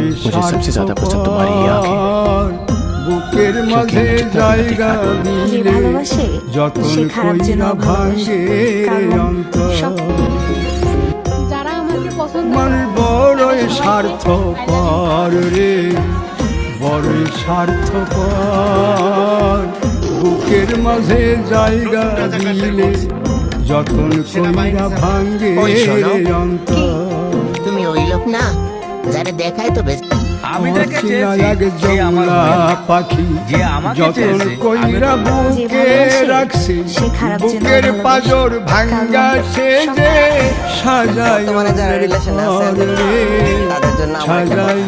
मुझे सबसे ज्यादा पसंद तुम्हारी ये आंखें, বুকের মাঝে জায়গা যে দিলে ভালোবাসে যতন সে খারাপ যেন কইরা ভালোবাসে, ভাঙে কারণ অন্তর। সব যারা আমাকে পছন্দ মানে বড়ই স্বার্থপর রে, বড়ই স্বার্থপর। বুকের মাঝে জায়গা দিলে যতন কইরা ভাঙে ওই শোনো। অন্তর। তুমি ওই লোক না যারা দেখায় তো বেশ। আমি তাকে অচেনা এক চেয়েছি, সে আমার জংলা ভাই। পাখি যে আমাকে যতন চেয়েছে, কইরা আমি বুকে ভালোবাসে, রাখছি, সে খারাপ যেন বুকের ভালোবাসে, পাজর ভাঙ্গা কারণ সে সব যে সাজায় বর্তমানে যারা রিলেশন আছে ঘরে, তাদের জন্য আমার একটা সাজায়